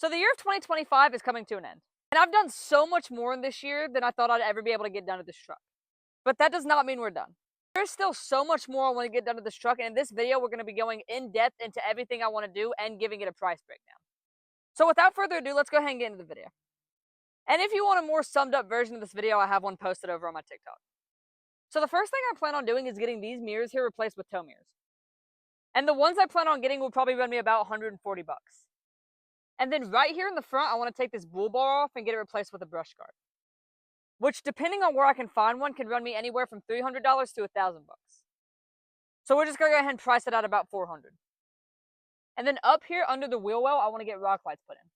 So the year of 2025 is coming to an end. And I've done so much more in this year than I thought I'd ever be able to get done to this truck. But that does not mean we're done. There's still so much more I want to get done to this truck, and in this video, we're going to be going in depth into everything I want to do and giving it a price breakdown. So without further ado, let's go ahead and get into the video. And if you want a more summed up version of this video, I have one posted over on my TikTok. So the first thing I plan on doing is getting these mirrors here replaced with tow mirrors. And the ones I plan on getting will probably run me about 140 bucks. And then right here in the front, I want to take this bull bar off and get it replaced with a brush guard, which, depending on where I can find one, can run me anywhere from $300 to $1,000 bucks. So we're just gonna go ahead and price it at about 400. And then up here under the wheel well, I want to get rock lights put in,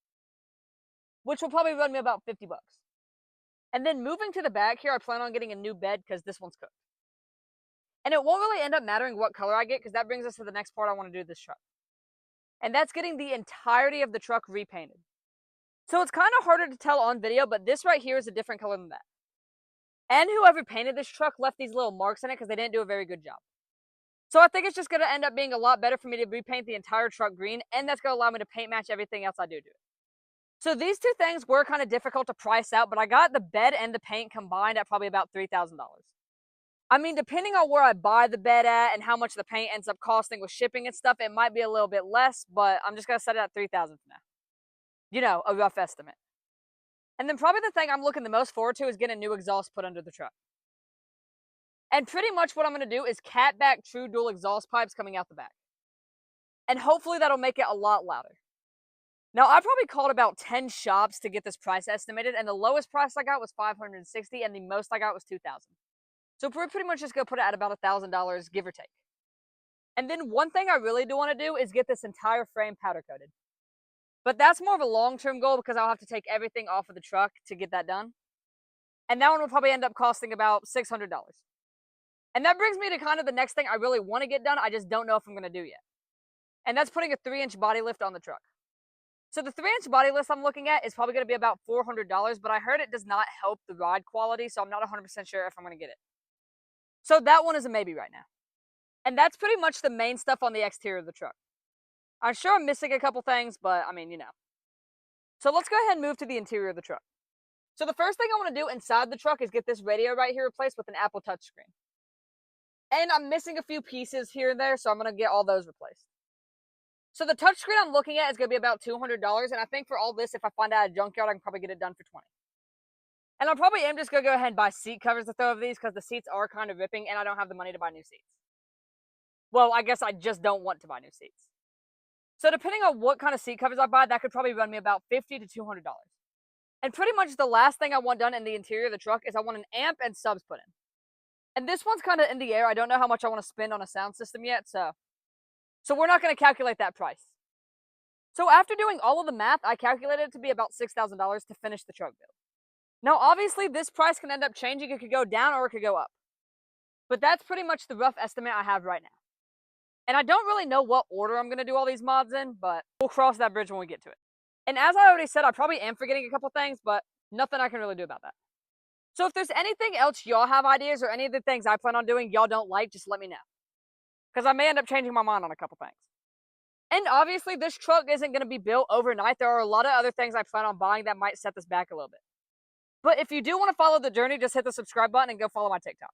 which will probably run me about 50 bucks. And then moving to the back here, I plan on getting a new bed because this one's cooked. And it won't really end up mattering what color I get, because that brings us to the next part I want to do with this truck. And that's getting the entirety of the truck repainted. So it's kind of harder to tell on video, but this right here is a different color than that. And whoever painted this truck left these little marks in it because they didn't do a very good job. So I think it's just going to end up being a lot better for me to repaint the entire truck green, and that's going to allow me to paint match everything else I do to it. So these two things were kind of difficult to price out, but I got the bed and the paint combined at probably about $3,000. I mean, depending on where I buy the bed at and how much the paint ends up costing with shipping and stuff, it might be a little bit less, but I'm just going to set it at $3,000 for now. You know, a rough estimate. And then probably the thing I'm looking the most forward to is getting a new exhaust put under the truck. And pretty much what I'm going to do is cat back true dual exhaust pipes coming out the back. And hopefully that'll make it a lot louder. Now, I probably called about 10 shops to get this price estimated, and the lowest price I got was $560, and the most I got was $2,000. So we're pretty much just going to put it at about $1,000, give or take. And then one thing I really do want to do is get this entire frame powder coated. But that's more of a long-term goal because I'll have to take everything off of the truck to get that done. And that one will probably end up costing about $600. And that brings me to kind of the next thing I really want to get done. I just don't know if I'm going to do yet. And that's putting a 3-inch body lift on the truck. So the 3-inch body lift I'm looking at is probably going to be about $400, but I heard it does not help the ride quality, so I'm not 100% sure if I'm going to get it. So that one is a maybe right now. And that's pretty much the main stuff on the exterior of the truck. I'm sure I'm missing a couple things, but I mean, you know. So let's go ahead and move to the interior of the truck. So the first thing I want to do inside the truck is get this radio right here replaced with an Apple touchscreen. And I'm missing a few pieces here and there, so I'm going to get all those replaced. So the touchscreen I'm looking at is going to be about $200, and I think for all this, if I find out at a junkyard, I can probably get it done for $20. And I probably am just going to go ahead and buy seat covers to throw over these because the seats are kind of ripping, and I don't have the money to buy new seats. Well, I guess I just don't want to buy new seats. So depending on what kind of seat covers I buy, that could probably run me about $50 to $200. And pretty much the last thing I want done in the interior of the truck is I want an amp and subs put in. And this one's kind of in the air. I don't know how much I want to spend on a sound system yet, so we're not going to calculate that price. So after doing all of the math, I calculated it to be about $6,000 to finish the truck build. Now, obviously, this price can end up changing. It could go down or it could go up. But that's pretty much the rough estimate I have right now. And I don't really know what order I'm going to do all these mods in, but we'll cross that bridge when we get to it. And as I already said, I probably am forgetting a couple things, but nothing I can really do about that. So if there's anything else y'all have ideas or any of the things I plan on doing y'all don't like, just let me know. Because I may end up changing my mind on a couple things. And obviously, this truck isn't going to be built overnight. There are a lot of other things I plan on buying that might set this back a little bit. But if you do want to follow the journey, just hit the subscribe button and go follow my TikTok.